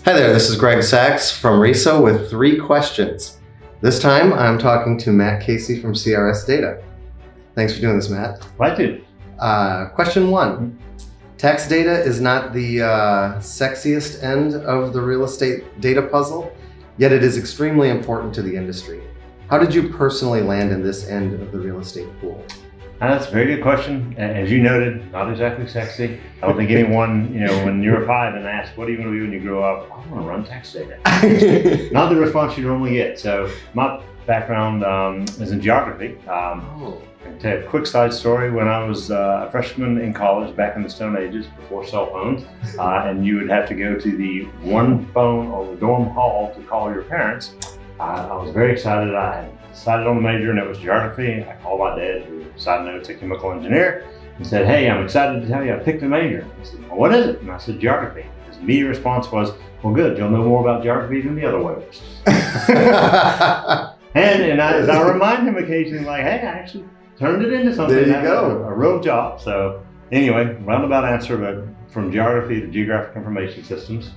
Hi there, this is Greg Sachs from RISO with 3 questions. This time I'm talking to Matt Casey from CRS Data. Thanks for doing this, Matt. Glad to. Question 1. Tax data is not the sexiest end of the real estate data puzzle, yet it is extremely important to the industry. How did you personally land in this end of the real estate pool? That's a very good question. As you noted, not exactly sexy. I don't think anyone, when you're 5 and asked, what are you going to be when you grow up? I want to run tax data. Not the response you normally get. So my background is in geography. To tell you a quick side story, when I was a freshman in college back in the Stone Ages, before cell phones, and you would have to go to the one phone or the dorm hall to call your parents, I was very excited. I had decided on the major, and it was geography. I called my dad, who, side note, is a chemical engineer, and said, "Hey, I'm excited to tell you I picked a major." He said, "Well, what is it?" And I said, "Geography." His immediate response was, "Well, good, you'll know more about geography than the other waivers." and I remind him occasionally, like, "Hey, I actually turned it into something." There you go. A real job. So anyway, roundabout answer, but from geography to geographic information systems.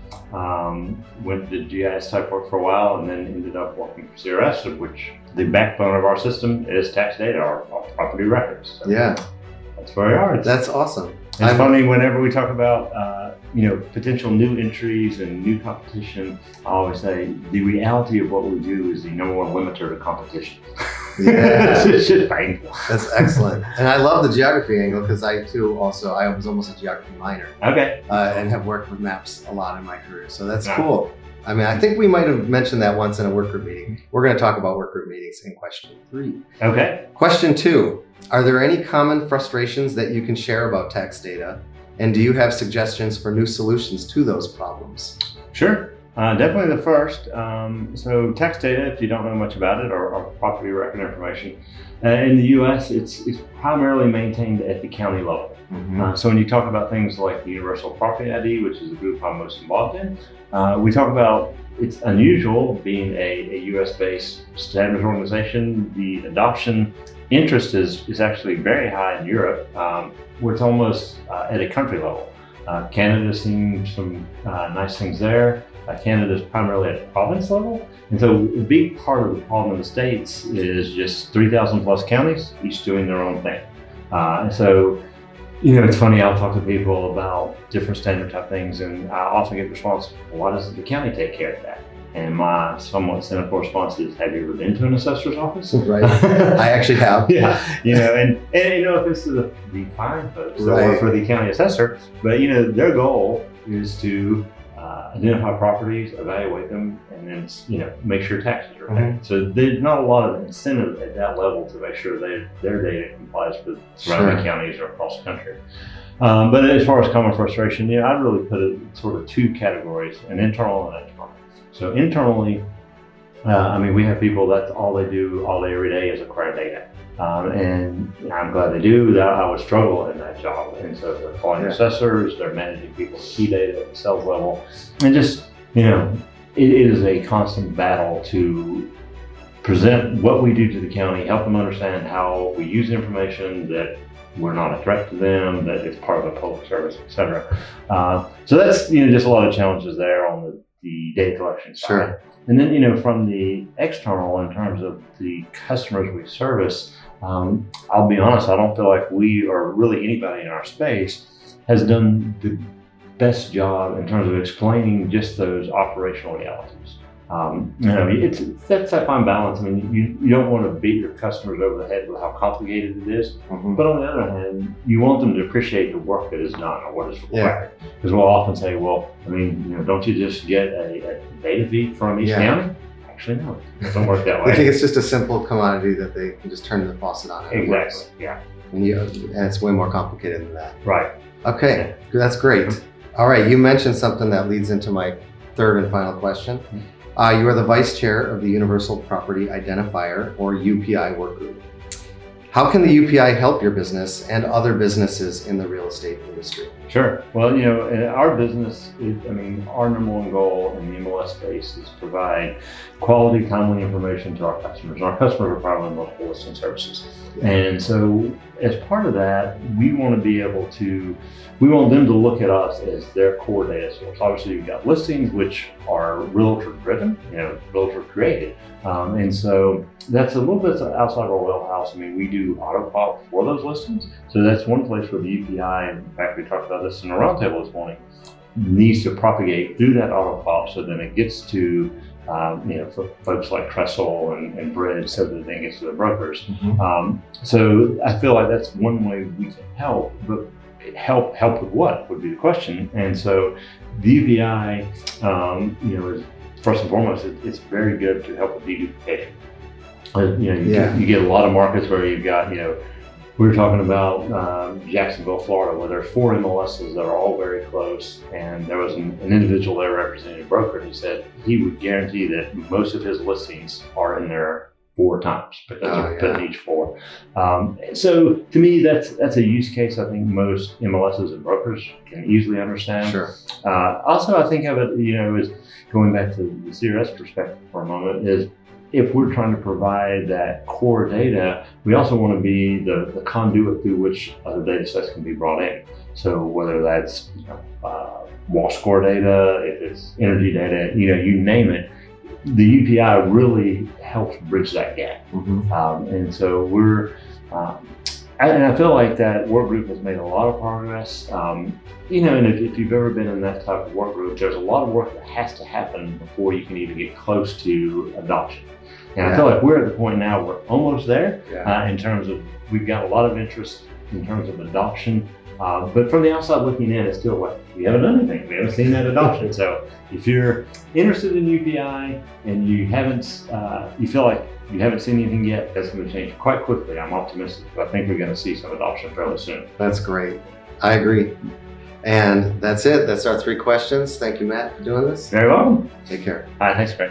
Went to GIS type work for a while, and then ended up working for CRS, of which the backbone of our system is tax data, our property records. So yeah, that's where we are. That's awesome. It's funny whenever we talk about potential new entries and new competition. I always say the reality of what we do is the number one limiter to competition. Yeah. It's just painful. That's excellent. And I love the geography angle because I was almost a geography minor. Okay. And have worked with maps a lot in my career. So that's cool. I mean, I think we might have mentioned that once in a work group meeting. We're going to talk about work group meetings in question 3. Okay. Question 2. Are there any common frustrations that you can share about tax data? And do you have suggestions for new solutions to those problems? Sure. Definitely the first. So tax data, if you don't know much about it, or property record information, in the U.S., it's primarily maintained at the county level. Mm-hmm. So when you talk about things like the Universal Property ID, which is the group I'm most involved in, we talk about it's unusual being a U.S.-based standards organization. The adoption interest is actually very high in Europe, where it's almost at a country level. Canada's seen some nice things there. Canada's primarily at the province level. And so a big part of the problem in the States is just 3,000 plus counties, each doing their own thing. And so, it's funny, I'll talk to people about different standard type things, and I often get the response, "Well, why doesn't the county take care of that?" And my somewhat cynical response is, "Have you ever been to an assessor's office?" Right. I actually have. Yeah. And if this is the fine folks or for the county assessor, but their goal is to identify properties, evaluate them, and then make sure taxes are paid. Mm-hmm. So there's not a lot of incentive at that level to make sure their data complies with surrounding counties or across the country. But as far as common frustration, I'd really put it sort of 2 categories: an internal and external. So internally, we have people that's all they do all day, every day is acquire data. And I'm glad they do. That I would struggle in that job. And so they're calling assessors, they're managing people's key data at the sales level. And just, it is a constant battle to present what we do to the county, help them understand how we use information, that we're not a threat to them, that it's part of a public service, et cetera. So that's, just a lot of challenges there on the data collection side. Sure. And then, from the external, in terms of the customers we service, I'll be honest, I don't feel like we, or really anybody in our space, has done the best job in terms of explaining just those operational realities. That's that fine balance. You don't want to beat your customers over the head with how complicated it is, but on the other hand, you want them to appreciate the work that is done or what is required. Because we'll often say, well, don't you just get a data feed from each county? Actually, no, it doesn't work that way. I think it's just a simple commodity that they can just turn the faucet on. And exactly. Yeah. And it's way more complicated than that. Right. Okay, that's great. All right, you mentioned something that leads into my 3rd and final question. You are the vice chair of the Universal Property Identifier, or UPI work group. How can the UPI help your business and other businesses in the real estate industry? Sure. Well, in our business, our number one goal in the MLS space is to provide quality, timely information to our customers. And our customers are probably multiple listing services. And so as part of that, we want them to look at us as their core data source. Obviously, you've got listings, which are realtor driven, realtor created. And so that's a little bit outside of our wheelhouse. We do auto pop for those listings. So that's one place where the UPI, in fact, we talked about this in a roundtable this morning, needs to propagate through that auto pop so then it gets to for folks like Trestle and Bridge, so that it then gets to the brokers. So I feel like that's one way we can help, but help with what would be the question. And so the UPI, is first and foremost, it's very good to help with deduplication. You get a lot of markets where you've got, we were talking about Jacksonville, Florida, where there are 4 MLSs that are all very close. And there was an individual there representing a broker who said he would guarantee that most of his listings are in there 4 times because they're putting each 4. So to me, that's a use case I think most MLSs and brokers can easily understand. Sure. Also, I think of it, as going back to the CRS perspective for a moment, is if we're trying to provide that core data, we also want to be the conduit through which other data sets can be brought in. So whether that's wall score data, if it's energy data, you name it, the UPI really helps bridge that gap. And so and I feel like that work group has made a lot of progress. And if you've ever been in that type of work group, there's a lot of work that has to happen before you can even get close to adoption. And I feel like we're at the point now, we're almost there in terms of, we've got a lot of interest in terms of adoption. But from the outside looking in, it's still like, we haven't done anything. We haven't seen that adoption. So if you're interested in UPI and you feel like you haven't seen anything yet, that's going to change quite quickly. I'm optimistic. I think we're going to see some adoption fairly soon. That's great. I agree. And that's it. That's our 3 questions. Thank you, Matt, for doing this. Very welcome. Take care. All right, thanks, Greg.